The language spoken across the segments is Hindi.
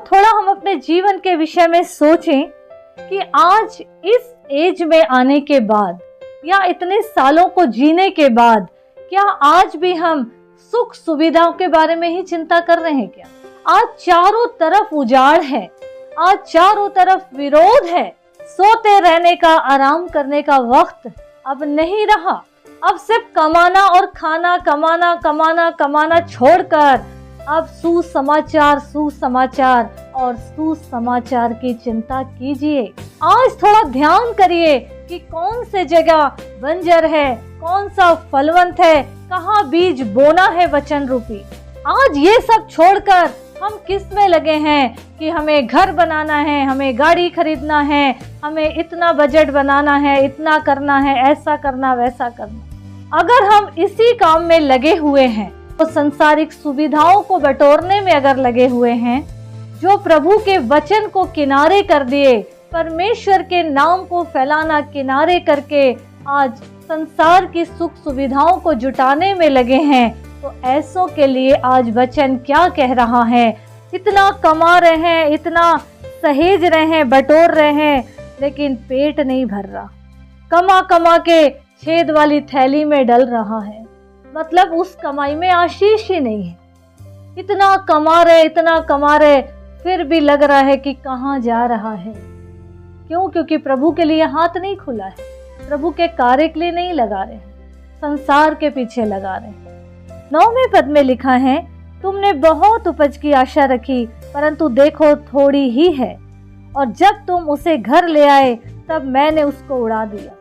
थोड़ा हम अपने जीवन के विषय में सोचें कि आज इस एज में आने के बाद या इतने सालों को जीने के बाद क्या आज भी हम सुख सुविधाओं के बारे में ही चिंता कर रहे हैं क्या? आज चारों तरफ उजाड़ है, आज चारों तरफ विरोध है। सोते रहने का, आराम करने का वक्त अब नहीं रहा। अब सिर्फ कमाना और खाना, कमाना कमाना कमाना छोड़कर अब सुसमाचार सुसमाचार और सुसमाचार की चिंता कीजिए। आज थोड़ा ध्यान करिए कि कौन से जगह बंजर है, कौन सा फलवंत है, कहाँ बीज बोना है वचन रूपी। आज ये सब छोड़कर हम किस में लगे हैं कि हमें घर बनाना है, हमें गाड़ी खरीदना है, हमें इतना बजट बनाना है, इतना करना है, ऐसा करना वैसा करना। अगर हम इसी काम में लगे हुए हैं तो संसारिक सुविधाओं को बटोरने में अगर लगे हुए हैं, जो प्रभु के वचन को किनारे कर दिए, परमेश्वर के नाम को फैलाना किनारे करके आज संसार की सुख सुविधाओं को जुटाने में लगे हैं, तो ऐसों के लिए आज वचन क्या कह रहा है? इतना कमा रहे हैं, इतना सहेज रहे हैं, बटोर रहे हैं, लेकिन पेट नहीं भर रहा। कमा कमा के छेद वाली थैली में डल रहा है, मतलब उस कमाई में आशीष ही नहीं है। इतना कमा रहे, फिर भी लग रहा है कि कहाँ जा रहा है। क्यों? क्योंकि प्रभु के लिए हाथ नहीं खुला है, प्रभु के कार्य के लिए नहीं लगा रहे, संसार के पीछे लगा रहे। 9वें पद में लिखा है, तुमने बहुत उपज की आशा रखी, परंतु देखो थोड़ी ही है, और जब तुम उसे घर ले आए तब मैंने उसको उड़ा दिया।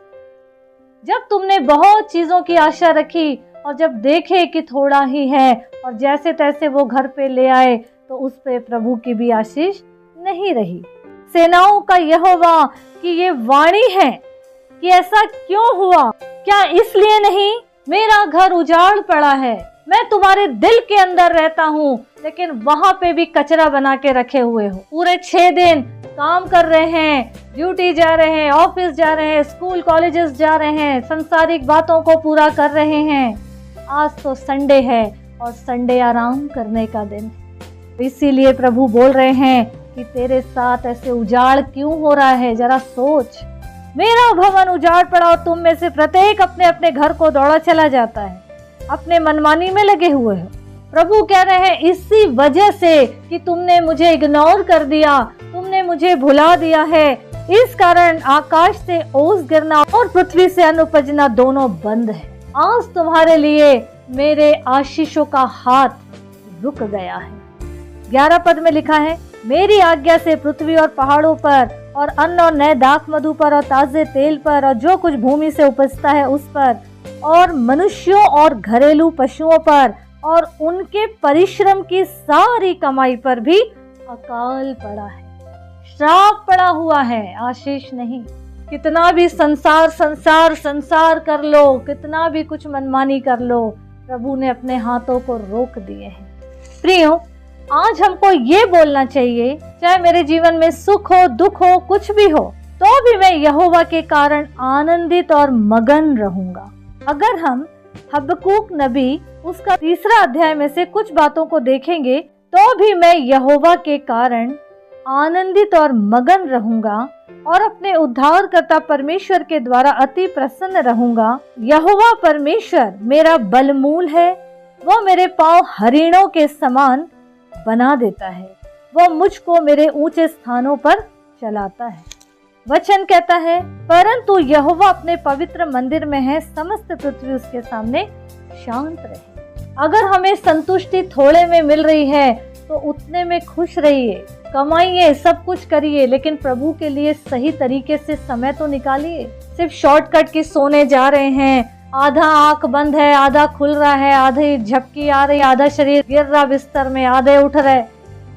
जब तुमने बहुत चीजों की आशा रखी और जब देखे कि थोड़ा ही है और जैसे तैसे वो घर पे ले आए, तो उस पे प्रभु की भी आशीष नहीं रही। सेनाओं का यहोवा की ये वाणी है कि ऐसा क्यों हुआ? क्या इसलिए नहीं? मेरा घर उजाड़ पड़ा है, मैं तुम्हारे दिल के अंदर रहता हूँ, लेकिन वहां पे भी कचरा बना के रखे हुए हो। पूरे 6 दिन काम कर रहे हैं, ड्यूटी जा रहे हैं, ऑफिस जा रहे हैं, स्कूल कॉलेजेस जा रहे हैं, संसारिक बातों को पूरा कर रहे हैं। आज तो संडे है और संडे आराम करने का दिन है। इसीलिए प्रभु बोल रहे हैं कि तेरे साथ ऐसे उजाड़ क्यों हो रहा है, जरा सोच। मेरा भवन उजाड़ पड़ा और तुम में से प्रत्येक अपने अपने घर को दौड़ा चला जाता है, अपने मनमानी में लगे हुए हो। प्रभु कह रहे हैं इसी वजह से कि तुमने मुझे इग्नोर कर दिया, तुमने मुझे भुला दिया है, इस कारण आकाश से ओस गिरना और पृथ्वी से अन्न उपजना दोनों बंद है। आज तुम्हारे लिए मेरे आशीषों का हाथ रुक गया है। 11 पद में लिखा है, मेरी आज्ञा से पृथ्वी और पहाड़ों पर और अन्न और नए दाख मधु पर और ताजे तेल पर और जो कुछ भूमि से उपजता है उस पर और मनुष्यों और घरेलू पशुओं पर और उनके परिश्रम की सारी कमाई पर भी अकाल पड़ा है, श्राप पड़ा हुआ है, आशीष नहीं। कितना भी संसार संसार संसार कर लो, कितना भी कुछ मनमानी कर लो, प्रभु ने अपने हाथों को रोक दिए हैं। प्रियो, आज हमको ये बोलना चाहिए, चाहे मेरे जीवन में सुख हो, दुख हो, कुछ भी हो, तो भी मैं यहोवा के कारण आनंदित और मगन रहूंगा। अगर हम हबक्कूक नबी उसका 3 अध्याय में से कुछ बातों को देखेंगे, तो भी मैं यहोवा के कारण आनंदित और मगन रहूंगा और अपने उद्धारकर्ता परमेश्वर के द्वारा अति प्रसन्न रहूंगा। यहोवा परमेश्वर मेरा बलमूल है, वो मेरे पांव हरिणों के समान बना देता है, वो मुझको मेरे ऊंचे स्थानों पर चलाता है। वचन कहता है, परंतु यहोवा अपने पवित्र मंदिर में है, समस्त पृथ्वी उसके सामने शांत रहे। अगर हमें संतुष्टि थोड़े में मिल रही है तो उतने में खुश रहिए, कमाइए, सब कुछ करिए, लेकिन प्रभु के लिए सही तरीके से समय तो निकालिए। सिर्फ शॉर्टकट की सोने जा रहे हैं, आधा आंख बंद है, आधा खुल रहा है, आधी झपकी आ रही, आधा शरीर गिर रहा बिस्तर में, आधे उठ रहे,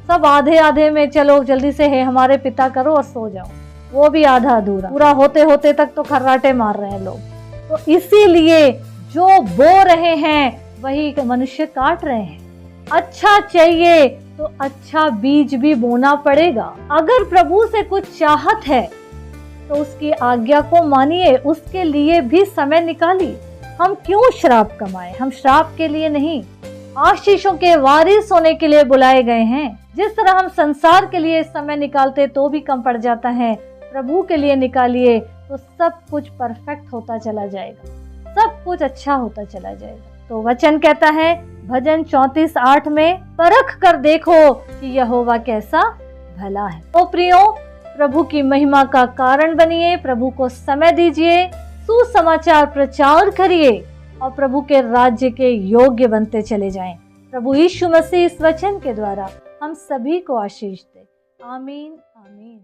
सब आधे आधे में चलो जल्दी से है हमारे पिता करो और सो जाओ, वो भी आधा अधूरा, पूरा होते होते तक तो खर्राटे मार रहे हैं लोग। तो इसीलिए जो बो रहे हैं वही मनुष्य काट रहे हैं। अच्छा चाहिए तो अच्छा बीज भी बोना पड़ेगा। अगर प्रभु से कुछ चाहत है तो उसकी आज्ञा को मानिए, उसके लिए भी समय निकालिए। हम क्यों श्राप कमाएं? हम श्राप के लिए नहीं, आशीषों के वारिस होने के लिए बुलाए गए हैं। जिस तरह हम संसार के लिए समय निकालते तो भी कम पड़ जाता है, प्रभु के लिए निकालिए तो सब कुछ परफेक्ट होता चला जाएगा, सब कुछ अच्छा होता चला जाएगा। तो वचन कहता है भजन 34:8 में, परख कर देखो कि यहोवा कैसा भला है। तो प्रियो, प्रभु की महिमा का कारण बनिए, प्रभु को समय दीजिए, सुसमाचार प्रचार करिए और प्रभु के राज्य के योग्य बनते चले जाएं। प्रभु यीशु मसीह इस वचन के द्वारा हम सभी को आशीष दे। आमीन आमीन।